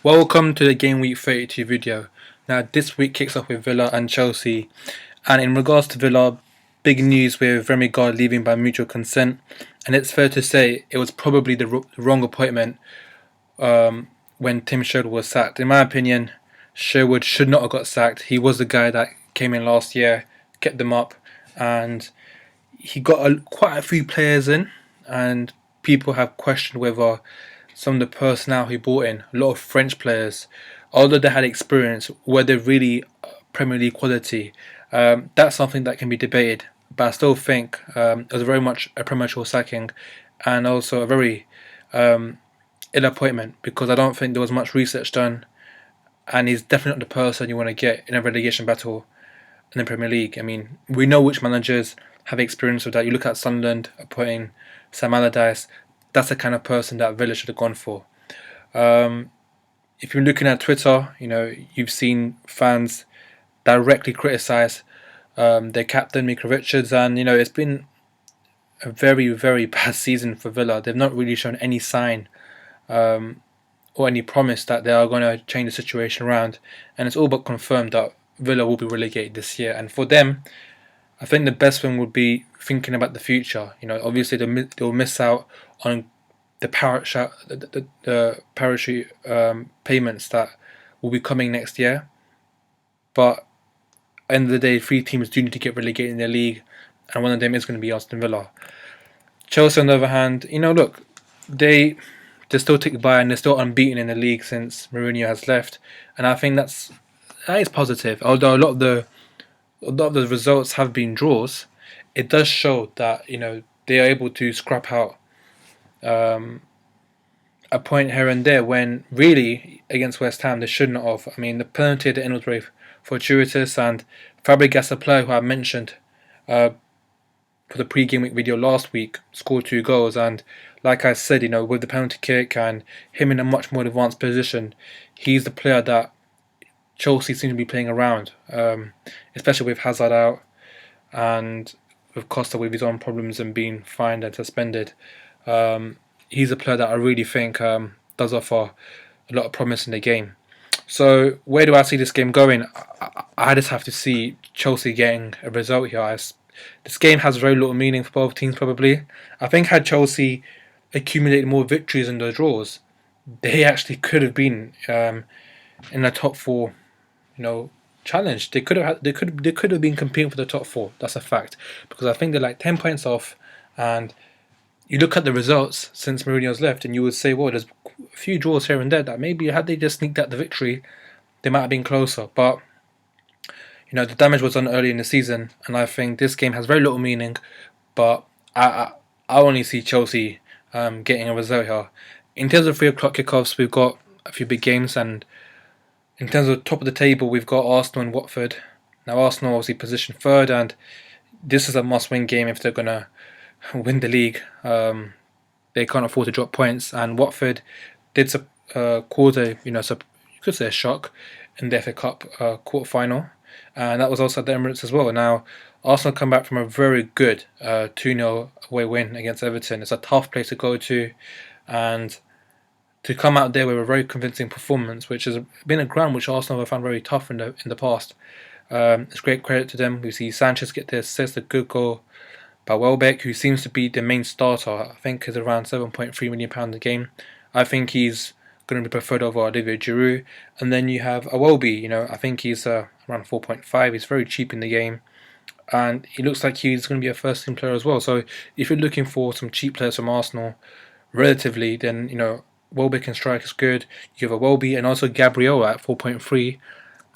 Welcome to the Game Week 32 video. Now, this week kicks off with Villa and Chelsea, and in regards to Villa, big news with Remy Gard leaving by mutual consent, and it's fair to say it was probably the wrong appointment when Tim Sherwood was sacked. In my opinion, Sherwood should not have got sacked. He was the guy that came in last year, kept them up, and he got quite a few players in, and people have questioned whether some of the personnel he brought in, a lot of French players, although they had experience, were they really Premier League quality? That's something that can be debated, but I still think it was very much a premature sacking and also a very ill appointment because I don't think there was much research done, and he's definitely not the person you want to get in a relegation battle in the Premier League. I mean, we know which managers have experience with that. You look at Sunderland appointing Sam Allardyce. That's the kind of person that Villa should have gone for. If you're looking at Twitter, you've seen fans directly criticise their captain Mika Richards, and it's been a very, very bad season for Villa. They've not really shown any sign or any promise that they are going to change the situation around, and it's all but confirmed that Villa will be relegated this year. And for them, I think the best thing would be thinking about the future. Obviously they'll miss out on the parachute payments that will be coming next year. But at the end of the day, 3 teams do need to get relegated in their league, and one of them is going to be Aston Villa. Chelsea, on the other hand, look, they still tick by and they're still unbeaten in the league since Mourinho has left, and I think that is positive. Although a lot of the results have been draws, it does show that they are able to scrap out a point here and there when really against West Ham they should not have. I mean, the penalty at the end was very fortuitous, and Fabregas, a player who I mentioned for the pre-Gameweek video last week, scored 2 goals, and like I said, with the penalty kick and him in a much more advanced position, he's the player that Chelsea seem to be playing around, especially with Hazard out and with Costa with his own problems and being fined and suspended. He's a player that I really think does offer a lot of promise in the game. So where do I see this game going? I just have to see Chelsea getting a result here. This game has very little meaning for both teams probably. I think had Chelsea accumulated more victories than the draws, they actually could have been in the top 4, challenge. They could have been competing for the top 4. That's a fact, because I think they're like 10 points off, and you look at the results since Mourinho's left, and you would say, well, there's a few draws here and there that maybe had they just sneaked out the victory, they might have been closer. But the damage was done early in the season, and I think this game has very little meaning. But I only see Chelsea getting a result here. In terms of 3 o'clock kickoffs, we've got a few big games, and in terms of top of the table, we've got Arsenal and Watford. Now, Arsenal obviously positioned 3rd, and this is a must-win game if they're going to win the league. They can't afford to drop points, and Watford did cause you could say a shock in the FA Cup quarter-final, and that was also at the Emirates as well. Now, Arsenal come back from a very good 2-0 away win against Everton. It's a tough place to go to, and to come out there with a very convincing performance, which has been a ground which Arsenal have found very tough in the past. It's great credit to them. We see Sanchez get the assist, a good goal by Welbeck, who seems to be the main starter. I think is around £7.3 million a game. I think he's going to be preferred over Olivier Giroud. And then you have Iwobi. I think he's around 4.5. He's very cheap in the game, and he looks like he's going to be a first team player as well. So if you're looking for some cheap players from Arsenal, relatively, then Welbeck and strike is good. You have Iwobi and also Gabriel at 4.3.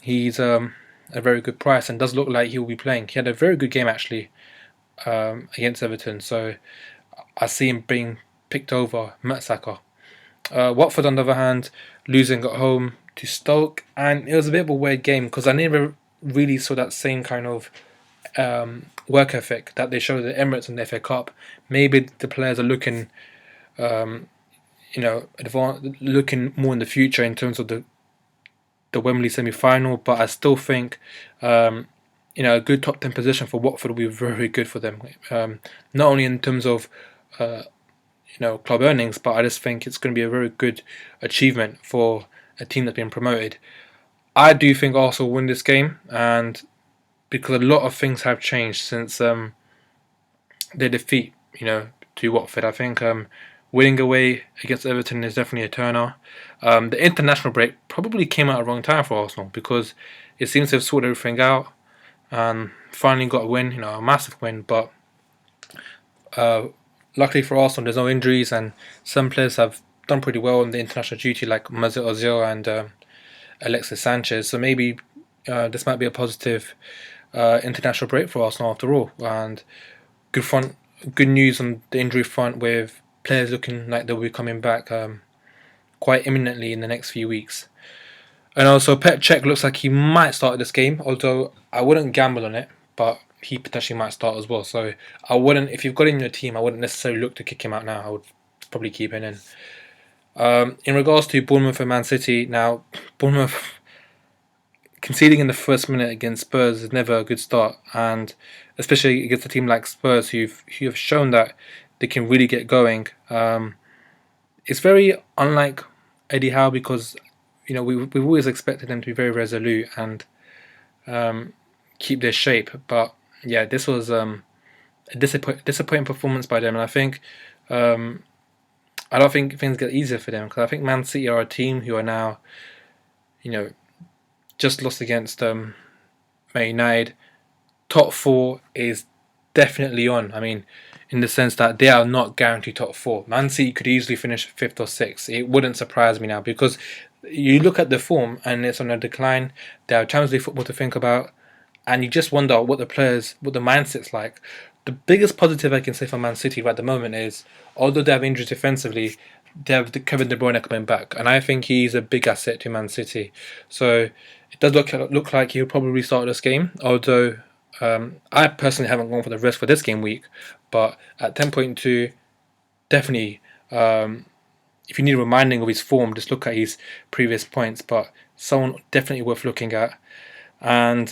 He's a very good price and does look like he will be playing. He had a very good game actually against Everton, so I see him being picked over Mertesacker. Watford, on the other hand, losing at home to Stoke, and it was a bit of a weird game because I never really saw that same kind of work ethic that they showed at the Emirates and the FA Cup. Maybe the players are looking, looking more in the future in terms of the Wembley semi-final, but I still think a good top 10 position for Watford will be very good for them. Not only in terms of club earnings, but I just think it's going to be a very good achievement for a team that's been promoted. I do think Arsenal will win this game, and because a lot of things have changed since their defeat, to Watford. I think winning away against Everton is definitely a turner. The international break probably came at a wrong time for Arsenal because it seems to have sorted everything out and finally got a win, a massive win. But luckily for Arsenal, there's no injuries and some players have done pretty well in the international duty, like Mesut Ozil and Alexis Sanchez. So maybe this might be a positive international break for Arsenal after all. And good news on the injury front with players looking like they'll be coming back quite imminently in the next few weeks. And also, Pet Cech looks like he might start this game, although I wouldn't gamble on it, but he potentially might start as well. So I wouldn't, if you've got him in your team, I wouldn't necessarily look to kick him out now. I would probably keep him in. In regards to Bournemouth and Man City, now Bournemouth conceding in the first minute against Spurs is never a good start, and especially against a team like Spurs who have shown that they can really get going. It's very unlike Eddie Howe because we've always expected them to be very resolute and keep their shape, but yeah, this was a disappointing performance by them, and I don't think things get easier for them because I think Man City are a team who are now, just lost against Man United. Top four is definitely on. I mean, in the sense that they are not guaranteed top four. Man City could easily finish fifth or sixth. It wouldn't surprise me now because you look at the form and it's on a decline. They have Champions League football to think about, and you just wonder what the mindset's like. The biggest positive I can say for Man City right at the moment is, although they have injuries defensively, they have Kevin De Bruyne coming back, and I think he's a big asset to Man City. So it does look like he'll probably start this game, although I personally haven't gone for the risk for this game week, but at 10.2, definitely, if you need a reminding of his form, just look at his previous points, but someone definitely worth looking at. And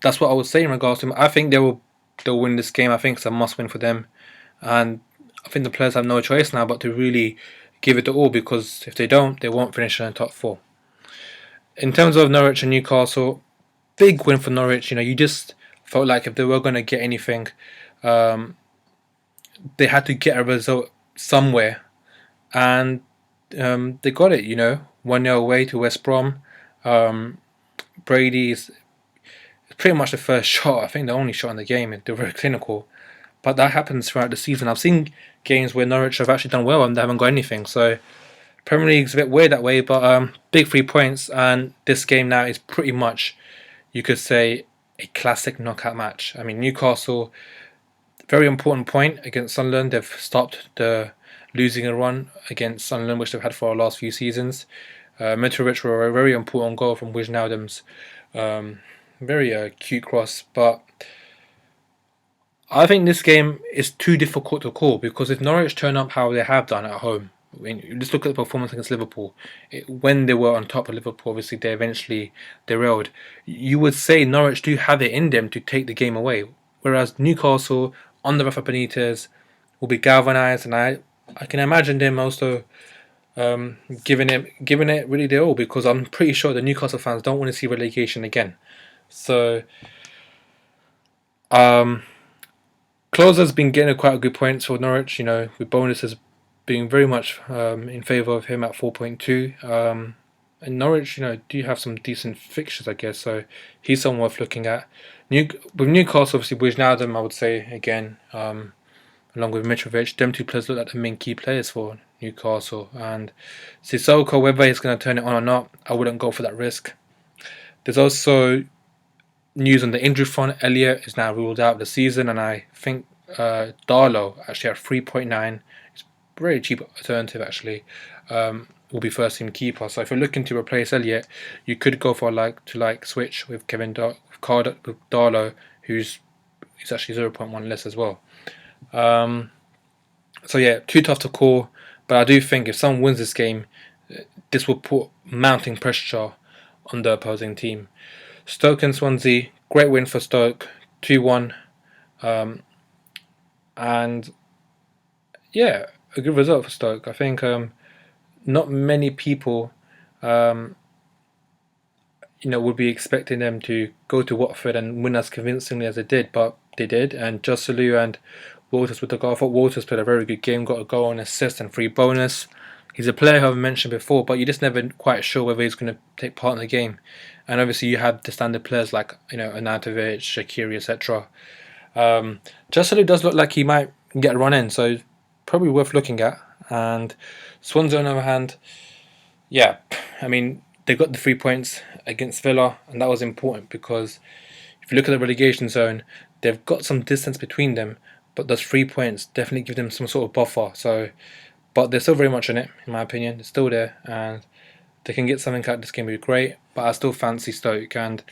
that's what I would say in regards to him. I think they'll win this game. I think it's a must win for them, and I think the players have no choice now but to really give it the all, because if they don't, they won't finish in the top four. In terms of Norwich and Newcastle, big win for Norwich. You just felt like if they were going to get anything, they had to get a result somewhere, and they got it. 1-0 away to West Brom. Brady's pretty much the first shot. I think the only shot in the game. They're very clinical, but that happens throughout the season. I've seen games where Norwich have actually done well and they haven't got anything. So Premier League's a bit weird that way, but big 3 points, and this game now is pretty much, you could say, a classic knockout match. I mean, Newcastle, very important point against Sunderland. They've stopped the losing a run against Sunderland, which they've had for our last few seasons. Mitrovic were a very important goal from Wijnaldum's very cute cross, but I think this game is too difficult to call, because if Norwich turn up how they have done at home, when you just look at the performance against Liverpool, when they were on top of Liverpool, obviously they eventually derailed. You would say Norwich do have it in them to take the game away, whereas Newcastle, on the Rafa Benitez, will be galvanised, and I can imagine them also giving it really their all, because I'm pretty sure the Newcastle fans don't want to see relegation again. So, Closer's been getting quite a good points for Norwich, with bonuses being very much in favour of him at 4.2. And Norwich, do have some decent fixtures, I guess, so he's someone worth looking at. With Newcastle, obviously, Wijnaldum, I would say, again, along with Mitrovic, them two players look like the main key players for Newcastle. And Sissoko, whether he's going to turn it on or not, I wouldn't go for that risk. There's also news on the injury front. Elliott is now ruled out of the season, and I think Darlow, actually at 3.9, it's a very cheap alternative actually, will be first team keeper. So if you're looking to replace Elliott, you could go for switch with Darlow, who's actually 0.1 less as well. So yeah, too tough to call, but I do think if someone wins this game, this will put mounting pressure on the opposing team. Stoke and Swansea, great win for Stoke, 2-1, and yeah, a good result for Stoke. I think not many people, um, would be expecting them to go to Watford and win as convincingly as they did, but they did. And Joselu and Walters with the goal. I thought Walters played a very good game, got a goal, an assist, and free bonus. He's a player who I've mentioned before, but you're just never quite sure whether he's going to take part in the game. And obviously, you have the standard players like Anatovic, Shaqiri, etc. Joselu does look like he might get a run in, so probably worth looking at. And Swansea, on the other hand, yeah, I mean, they got the 3 points against Villa, and that was important because if you look at the relegation zone, they've got some distance between them, but those 3 points definitely give them some sort of buffer. So, but they're still very much in it, in my opinion. They're still there, and they can get something out of this game, would be great. But I still fancy Stoke, and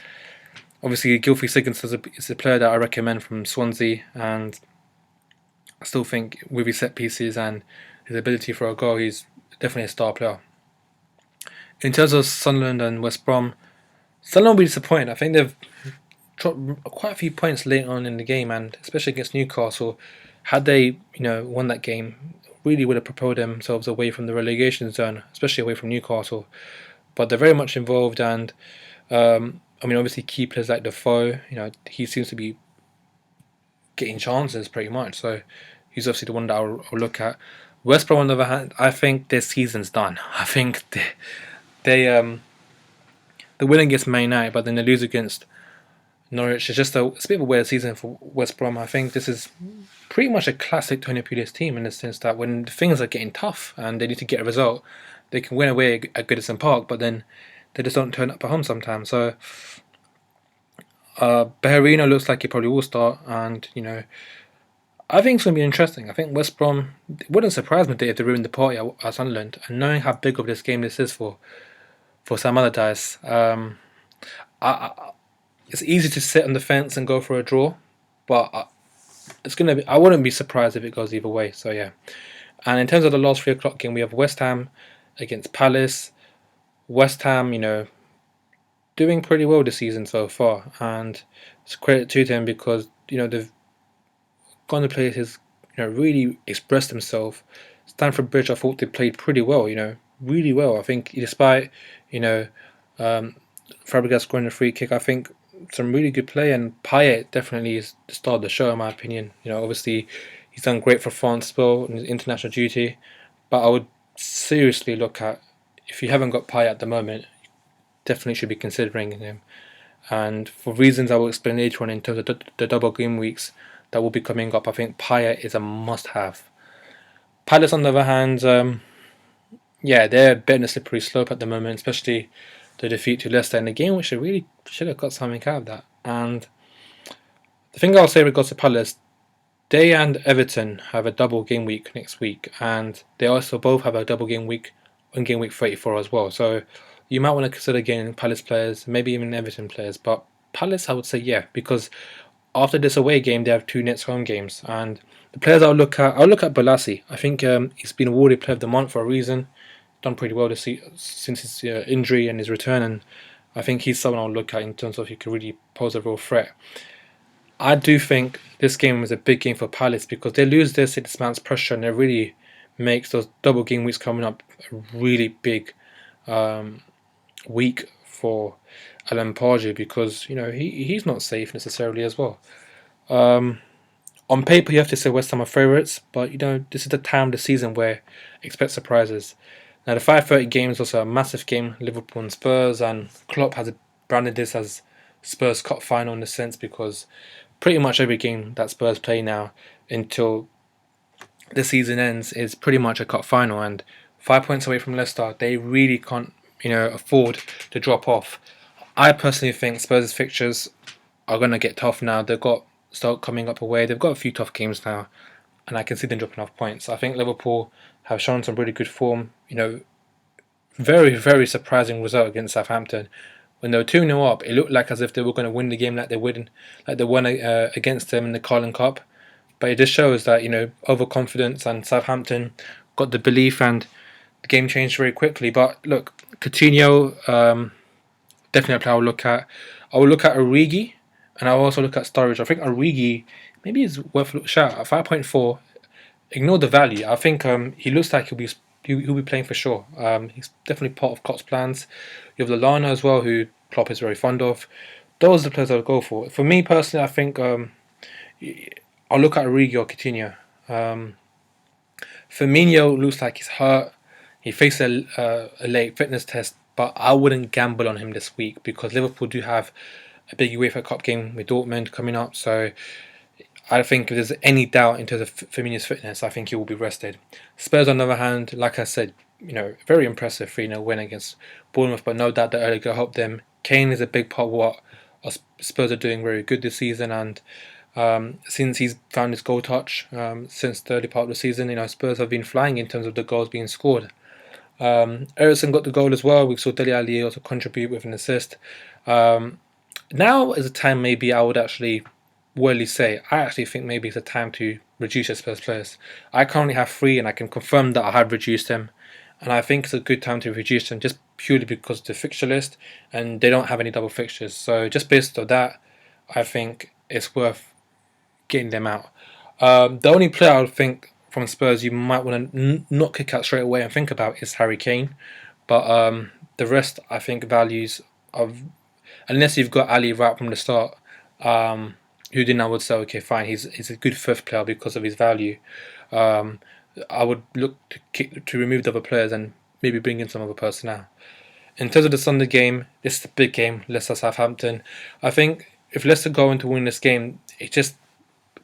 obviously Gylfi Sigurdsson is a player that I recommend from Swansea, and I still think with his set pieces and his ability for a goal, he's definitely a star player. In terms of Sunderland and West Brom, Sunderland will be disappointed. I think they've dropped quite a few points late on in the game, and especially against Newcastle, had they won that game, really would have propelled themselves away from the relegation zone, especially away from Newcastle. But they're very much involved, and I mean, obviously key players like Defoe, he seems to be getting chances pretty much. So he's obviously the one that I'll look at. West Brom, on the other hand, I think their season's done. I think they win against Man United, but then they lose against Norwich. It's a bit of a weird season for West Brom. I think this is pretty much a classic Tony Pulis team in the sense that when things are getting tough and they need to get a result, they can win away at Goodison Park, but then they just don't turn up at home sometimes. So Bejarino looks like he probably will start, and I think it's going to be interesting. I think West Brom, it wouldn't surprise me if they ruined the party at Sunderland, and knowing how big of this game this is for Sam Allardyce, it's easy to sit on the fence and go for a draw, but it's going to be. I wouldn't be surprised if it goes either way. So yeah. And in terms of the last 3 o'clock game, we have West Ham against Palace. West Ham, doing pretty well this season so far, and it's a credit to them because they've gone to places, really expressed themselves. Stamford Bridge, I thought they played pretty well, really well. I think despite Fabregas scoring a free kick, I think some really good play, and Payet definitely is the star of the show in my opinion. Obviously he's done great for France as well in his international duty, but I would seriously look at, if you haven't got Payet at the moment, definitely should be considering him. And for reasons I will explain later on in terms of the double game weeks that will be coming up, I think Payet is a must-have. Palace, on the other hand, they're a bit in a slippery slope at the moment, especially the defeat to Leicester in the game, which they really should have got something out of that. And the thing I'll say regards to Palace, they and Everton have a double game week next week, and they also both have a double game week on game week 34 as well. So you might want to consider getting Palace players, maybe even Everton players. But Palace, I would say because after this away game, they have 2 next home games. And the players I'll look at Balassi. I think he's been awarded Player of the Month for a reason. Done pretty well since his injury and his return. And I think he's someone I'll look at in terms of he could really pose a real threat. I do think this game was a big game for Palace because they lose their 6 months pressure, and it really makes those double game weeks coming up a really big week for Alan Pardew because he's not safe necessarily as well. On paper, you have to say West Ham are favourites, but this is the time of the season where expect surprises. Now the 5:30 game is also a massive game, Liverpool and Spurs, and Klopp has branded this as Spurs Cup final in a sense because pretty much every game that Spurs play now until the season ends is pretty much a cup final, and 5 points away from Leicester, they really can't afford to drop off. I personally think Spurs' fixtures are going to get tough now. They've got Stoke coming up away. They've got a few tough games now, and I can see them dropping off points. I think Liverpool have shown some really good form. Very, very surprising result against Southampton. When they were 2-0 up, it looked like as if they were going to win the game like they won against them in the Carling Cup. But it just shows that, overconfidence, and Southampton got the belief and the game changed very quickly. But look, Coutinho, definitely a player I'll look at. I will look at Origi, and I'll also look at Sturridge. I think Origi maybe is worth a shout at 5.4. Ignore the value. I think he looks like he'll be he'll be playing for sure. He's definitely part of Klopp's plans. You have Lallana as well, who Klopp is very fond of. Those are the players I would go for. For me personally, I think I'll look at Origi or Coutinho. Firmino looks like he's hurt. He faced a late fitness test, but I wouldn't gamble on him this week because Liverpool do have a big UEFA Cup game with Dortmund coming up. So I think if there's any doubt in terms of Firmino's fitness, I think he will be rested. Spurs, on the other hand, like I said, very impressive 3-0 win against Bournemouth, but no doubt the early goal helped them. Kane is a big part of what Spurs are doing very good this season, and since he's found his goal touch since the early part of the season, Spurs have been flying in terms of the goals being scored. Eriksen got the goal as well. We saw Dele Alli also contribute with an assist. Now is a time maybe I would actually wordly say I actually think maybe it's a time to reduce your Spurs players. I currently have 3 and I can confirm that I have reduced them, and I think it's a good time to reduce them just purely because of the fixture list and they don't have any double fixtures. So just based on that, I think it's worth getting them out. The only player I would think from Spurs you might want to not kick out straight away and think about is Harry Kane, but the rest I think values of, unless you've got Ali right from the start, who then I would say okay fine, he's a good fifth player because of his value. I would look to remove the other players and maybe bring in some other personnel. In terms of the Sunday game, this is a big game, Leicester Southampton. I think if Leicester go into win this game, it just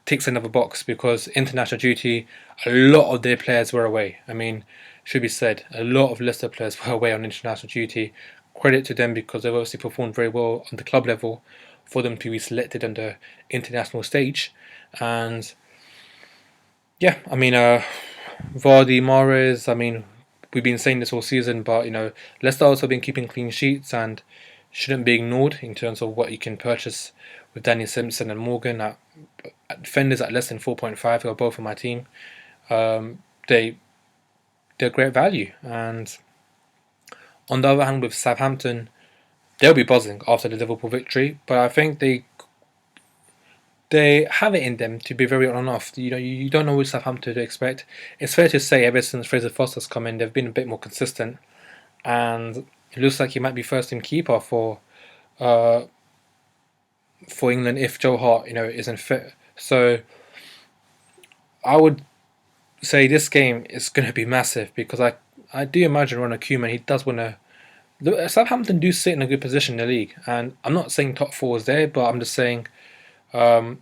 ticks another box because international duty, a lot of their players were away. I mean, should be said, a lot of Leicester players were away on international duty. Credit to them because they've obviously performed very well on the club level for them to be selected on the international stage. And yeah, I mean, Vardy, Mahrez, I mean, we've been saying this all season, but Leicester also been keeping clean sheets and shouldn't be ignored in terms of what you can purchase with Danny Simpson and Morgan at defenders at less than 4.5, who are both on my team. They're great value. And on the other hand, with Southampton, they'll be buzzing after the Liverpool victory, but I think they have it in them to be very on and off. You don't know which Southampton to expect. It's fair to say ever since Fraser Foster's come in, they've been a bit more consistent, and it looks like he might be first team keeper for England if Joe Hart isn't fit. So I would say this game is going to be massive because I do imagine Ronald Koeman, he does want to. Southampton do sit in a good position in the league, and I'm not saying top 4 is there, but I'm just saying Ronald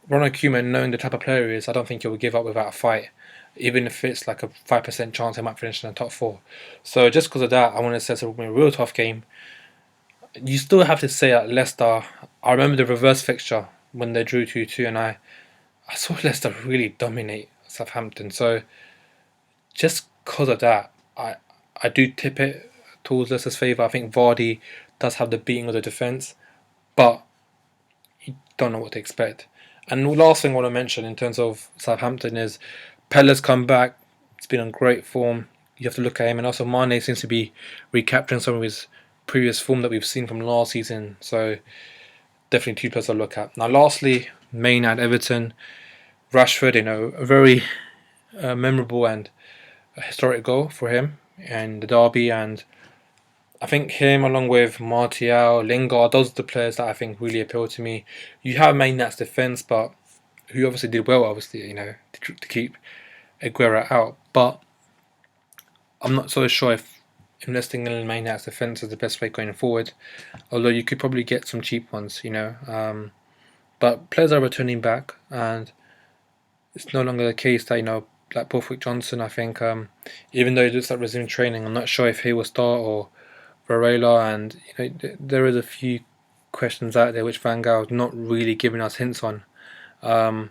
Koeman, knowing the type of player he is, I don't think he will give up without a fight, even if it's like a 5% chance he might finish in the top 4. So just because of that, I want to say it's a real tough game. You still have to say at Leicester, I remember the reverse fixture when they drew 2-2, and I saw Leicester really dominate Southampton. So just because of that, I do tip it towards Leicester's favour. I think Vardy does have the beating of the defence, but you don't know what to expect. And the last thing I want to mention in terms of Southampton is Pella's come back. It's been on great form. You have to look at him, and also Mane seems to be recapturing some of his previous form that we've seen from last season. So definitely 2 players to look at. Now lastly, Maynard, Everton, Rashford, a very memorable and historic goal for him and the derby, and I think him along with Martial, Lingard, those are the players that I think really appeal to me. You have Maynard's defence, but who obviously did well, to keep Aguero out. But I'm not so sure if investing in Maynard's defence is the best way going forward. Although you could probably get some cheap ones, But players are returning back, and it's no longer the case that like Borthwick Johnson. I think even though he looks like resuming training, I'm not sure if he will start or Varela, and there is a few questions out there which Van Gaal's not really giving us hints on. And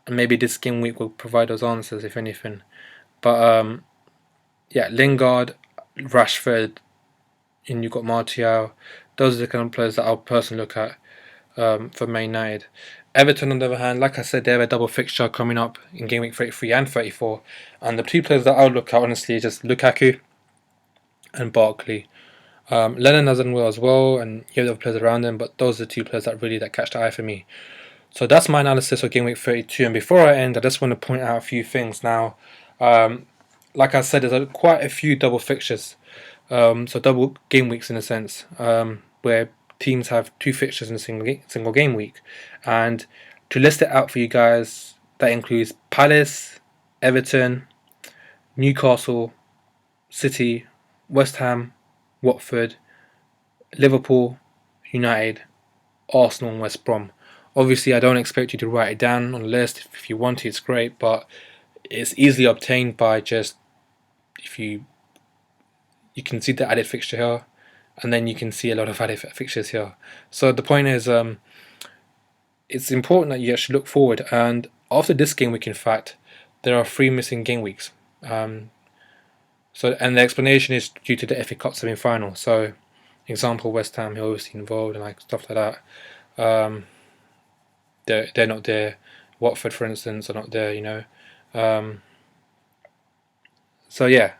maybe this game week will provide those answers, if anything. But yeah, Lingard, Rashford, and you've got Martial. Those are the kind of players that I'll personally look at for Man United. Everton, on the other hand, like I said, they have a double fixture coming up in game week 33 and 34. And the 2 players that I'll look at, honestly, is just Lukaku and Barclays. Lennon has done well as well, and you have the other players around him, but those are the 2 players that catch the eye for me. So that's my analysis of game week 32. And before I end, I just want to point out a few things. Now, like I said, there's quite a few double fixtures, so double game weeks in a sense, where teams have two fixtures in a single game week. And to list it out for you guys, that includes Palace, Everton, Newcastle, City, West Ham, Watford, Liverpool, United, Arsenal, and West Brom. Obviously, I don't expect you to write it down on a list. If you want to, it's great, but it's easily obtained by just, if you can see the added fixture here, and then you can see a lot of added fixtures here. So the point is, it's important that you actually look forward. And after this game week, in fact, there are 3 missing game weeks. And the explanation is due to the FA Cup semi-final. So, example, West Ham, who obviously involved and like stuff like that. They're not there. Watford, for instance, are not there. You know. So yeah.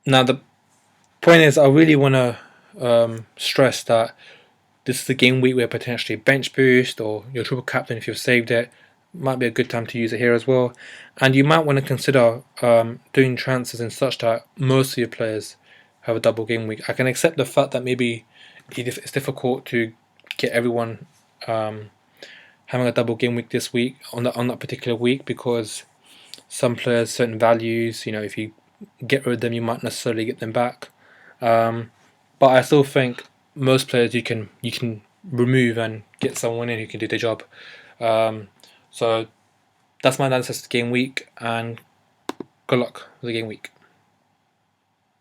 Now the point is, I really want to stress that this is the game week where potentially bench boost or your triple captain, if you've saved it, might be a good time to use it here as well. And you might want to consider doing transfers in such that most of your players have a double game week. I can accept the fact that maybe it's difficult to get everyone having a double game week this week on that particular week, because some players, certain values, you know, if you get rid of them, you might necessarily get them back. But I still think most players you can remove and get someone in who can do the job. So that's my analysis of the game week, and good luck with the game week.